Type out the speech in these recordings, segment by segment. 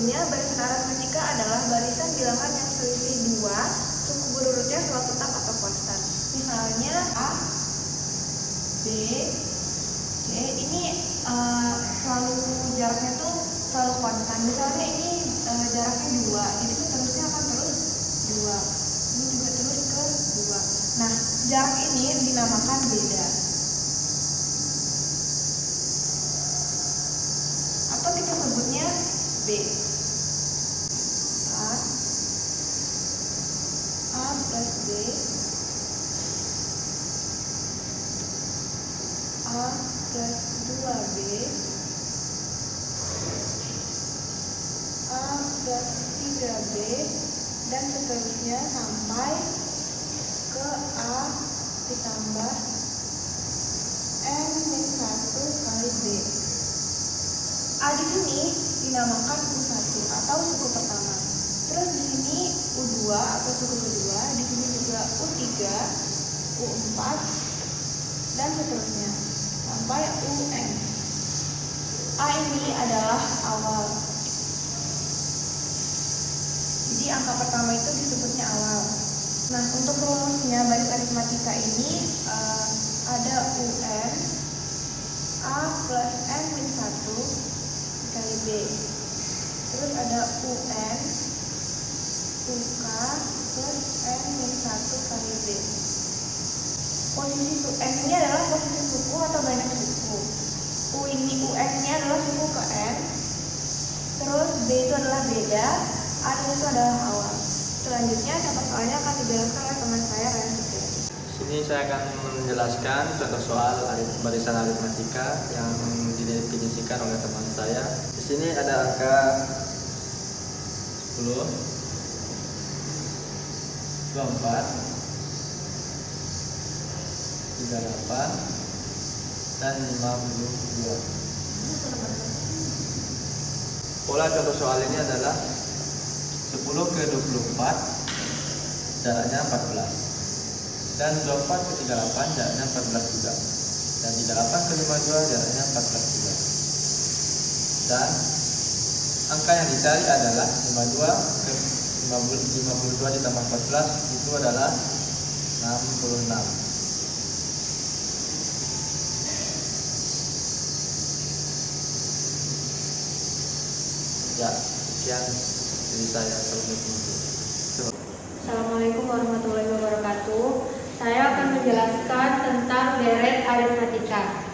sebelumnya, barisan aritmatika adalah barisan bilangan yang selisih 2, suku berurutnya selalu tetap atau konstan. Misalnya A, B, C, ini selalu jaraknya tuh selalu konstan. Misalnya ini jaraknya 2, jadi seterusnya akan terus 2. Ini juga terus ke 2. Nah, jarak ini dinamakan beda. Atau kita sebutnya B. A plus B, A plus 2B, A plus 3B, dan seterusnya sampai ke A ditambah N-1 kali B. A di sini dinamakan U1 atau suku pertama. Terus di sini U2 atau suku kedua, di sini juga U3, U4, dan seterusnya sampai UN. A ini adalah awal. Jadi angka pertama itu disebutnya awal. Nah, untuk rumusnya baris aritmatika ini ada UN A plus N-1 kali B. Terus ada UN UK plus N-1 kali B. Posisi N ini adalah posisi suku atau banyak suku. UN nya adalah suku ke N. Terus B itu adalah beda, A itu adalah awal. Selanjutnya contoh soalnya akan dijelaskan oleh teman saya, Ryan Supriyadi. Sini saya akan menjelaskan contoh soal barisan aritmatika yang didefinisikan oleh teman saya. Di sini ada angka 10, 24, 38, dan 52. Pola contoh soal ini adalah 10 ke 24 jaraknya 14, dan 24 ke 38 jaraknya 14 juga, dan 38 ke 52 jaraknya 14 juga. Dan angka yang dicari adalah 52 ke 52 ditambah 14 itu adalah 66. Ya, sekian dari saya. Assalamualaikum warahmatullahi wabarakatuh. Saya akan menjelaskan tentang deret aritmatika.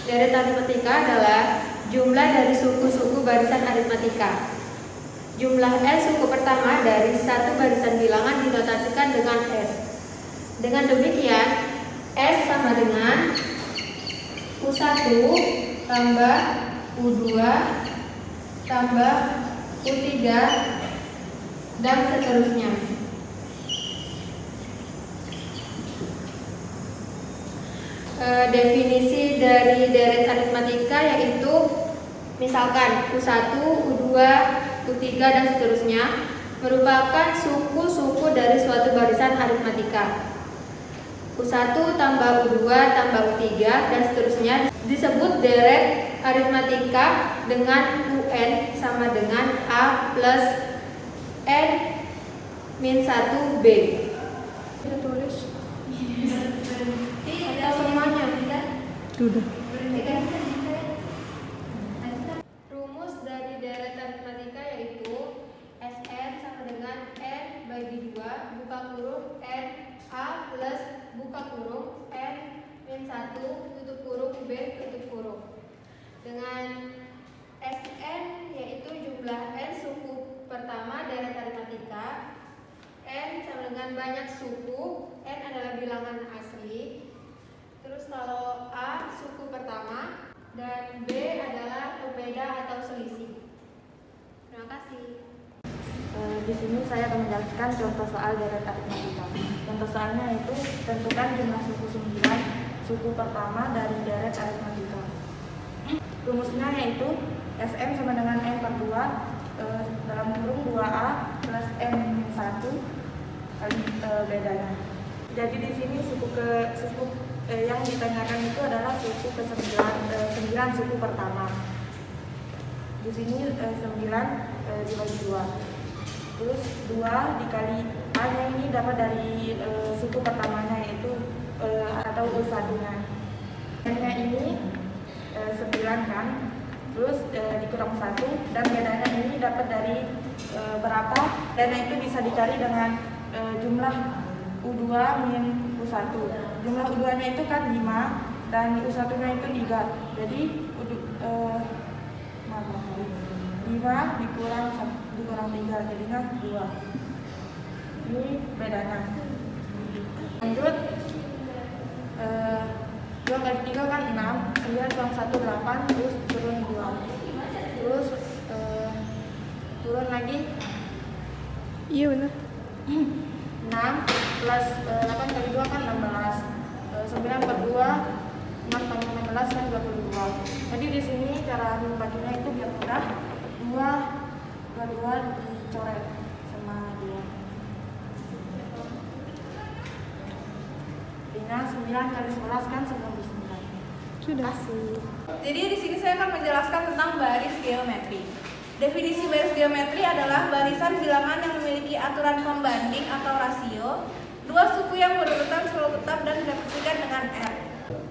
Deret aritmatika adalah jumlah dari suku-suku barisan aritmatika. Jumlah S suku pertama dari satu barisan bilangan dinotasikan dengan S. Dengan demikian, S sama dengan U1 tambah U2 tambah U3 dan seterusnya. Definisi dari deret aritmatika yaitu misalkan U1, U2, U3 dan seterusnya merupakan suku-suku dari suatu barisan aritmatika. U1 tambah U2 tambah U3 dan seterusnya disebut deret aritmatika dengan UN sama dengan A plus N-1B. Kita tulis semuanya. Sudah. Rumus dari deret aritmatika yaitu Sn sama dengan N bagi 2 buka kurung N A plus buka kurung N-1 tutup kurung B tutup kurung. Dengan Sn yaitu jumlah N suku pertama deret aritmatika, N sama dengan banyak suku, N adalah bilangan asli. Terus kalau A suku pertama dan B adalah pembeda atau selisih. Terima kasih. Di sini saya akan menjelaskan contoh soal deret aritmatika. Contoh soalnya itu tentukan jumlah suku 9 suku pertama dari deret aritmatika. Rumusnya yaitu Sn sama dengan N42 dalam kurung 2A plus N-1 kali bedanya. Jadi di sini suku yang ditanyakan itu adalah suku ke-9 suku pertama. Di sini 9 dibagi 2. Terus 2 dikali A-nya ini dapat dari suku pertamanya, yaitu atau U1-nya. N-nya ini 9 kan, terus dikurang 1, dan bedanya ini dapat dari berapa, dan itu bisa dicari dengan jumlah U2 min U1. Jumlah U2-nya itu kan 5, dan U1-nya itu 3. Jadi 5 dikurang 3 jadinya 2. Ini bedanya. Lanjut, 2 kali 3 kan 6, 9 kurang 1 8, terus turun 2. Terus turun lagi. Iya benar. 6 plus 8 kali 2 kan 16. 9 per 2, 6 tambah 16 kan 22. Jadi di sini cara membaginya itu biar mudah. 2 dicoret sama 2. Jadinya 9 kali 11 kan 99. Sudah. Jadi di sini saya akan menjelaskan tentang baris geometri. Definisi baris geometri adalah barisan bilangan yang memiliki aturan pembanding atau rasio, dua suku yang berurutan selalu tetap dan direpresentasikan dengan R.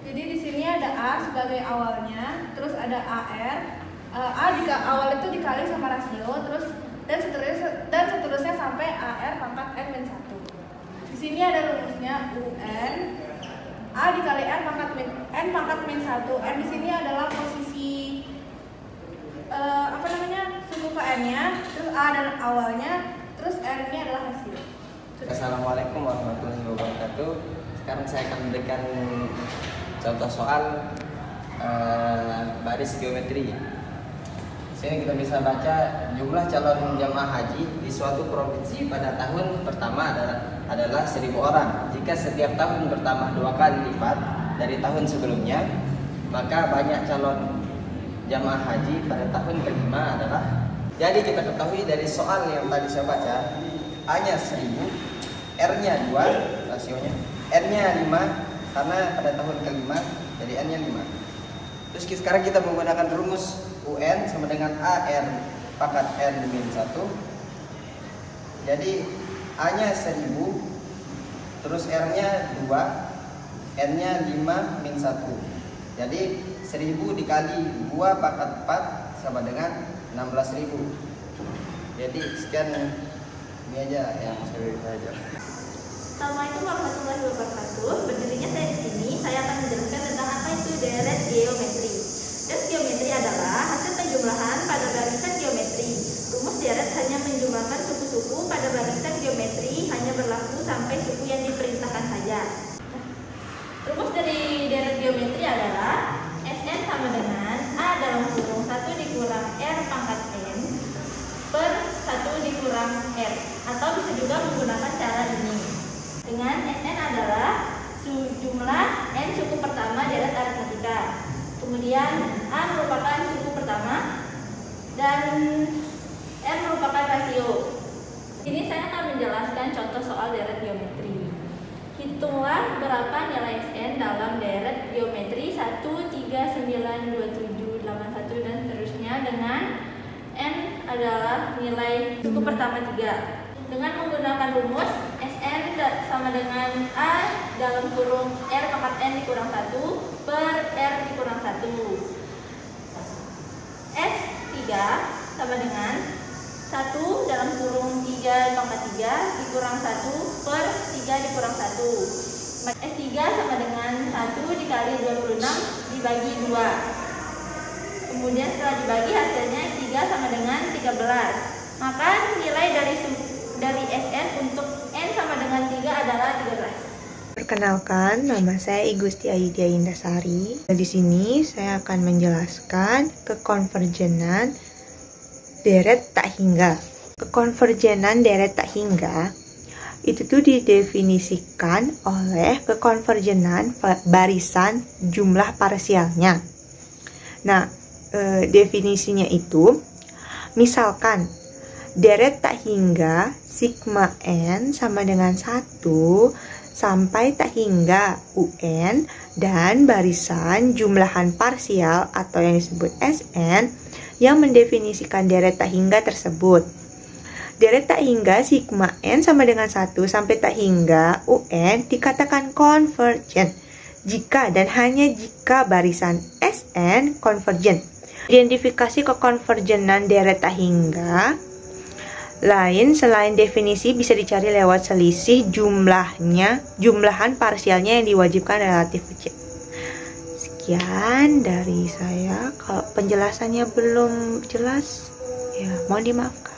Jadi di sini ada A sebagai awalnya, terus ada AR. A jika awal itu dikali sama rasio, terus dan seterusnya sampai AR pangkat N-1. Di sini ada rumusnya UN. A dikali N pangkat min 1. N di sini adalah posisi suku ke N-nya, terus A adalah awalnya, terus R ini adalah rasio. Assalamualaikum warahmatullahi wabarakatuh. Sekarang saya akan memberikan contoh soal baris geometri. Sini kita bisa baca jumlah calon jamaah haji di suatu provinsi pada tahun pertama adalah 1.000 orang. Jika setiap tahun bertambah 2 kali lipat dari tahun sebelumnya, maka banyak calon jamaah haji pada tahun kelima adalah. Jadi kita ketahui dari soal yang tadi saya baca, A-nya 1.000, R-nya 2 rasionya, N-nya 5 karena pada tahun kelima, jadi N-nya 5. Terus sekarang kita menggunakan rumus UN sama dengan AR pangkat N-1. Jadi A-nya 1.000, terus R-nya 2, N-nya 5 min 1. Jadi 1.000 dikali 2 pangkat 4 sama dengan 16.000. Jadi sekian ini aja yang saya belajar. Assalamualaikum warahmatullahi wabarakatuh. Berdirinya saya di sini, saya akan menjelaskan tentang apa itu deret geometri. Deret geometri adalah hasil penjumlahan pada barisan geometri. Rumus deret hanya menjumlahkan suku-suku pada barisan geometri, hanya berlaku sampai suku yang diperintahkan saja. Rumus dari deret geometri adalah Sn sama dengan A dalam kurung 1 dikurang R pangkat N per 1 dikurang R, atau bisa juga menggunakan cara ini. Dengan Sn adalah jumlah N suku pertama deret aritmatika. Kemudian A merupakan suku pertama dan R merupakan rasio. Ini saya akan menjelaskan contoh soal deret geometri. Hitunglah berapa nilai Sn dalam deret geometri 1, 3, 9, 2, 7, 8, 1 dan seterusnya dengan N adalah nilai suku pertama 3. Dengan menggunakan rumus Sn sama dengan A dalam kurung R pangkat N dikurang 1 per R dikurang 1. S3 sama dengan 1 dalam kurung 3 pangkat 3 dikurang 1 per 3 dikurang 1. S3 sama dengan 1 dikali 26 dibagi 2. Kemudian setelah dibagi hasilnya S3 sama dengan 13. Maka nilai dari Sn untuk N sama dengan 3 adalah 13. Perkenalkan, nama saya Igusti Aidia Indasari. Di sini saya akan menjelaskan kekonvergenan deret tak hingga. Kekonvergenan deret tak hingga itu tuh didefinisikan oleh kekonvergenan barisan jumlah parsialnya. Nah, definisinya itu misalkan deret tak hingga sigma n sama dengan 1 sampai tak hingga un dan barisan jumlahan parsial atau yang disebut Sn yang mendefinisikan deret tak hingga tersebut. Deret tak hingga sigma n sama dengan 1 sampai tak hingga un dikatakan konvergen jika dan hanya jika barisan Sn konvergen. Identifikasi kekonvergenan deret tak hingga lain selain definisi bisa dicari lewat selisih jumlahan parsialnya yang diwajibkan relatif kecil. Sekian dari saya. Kalau penjelasannya belum jelas, ya mohon dimaafkan.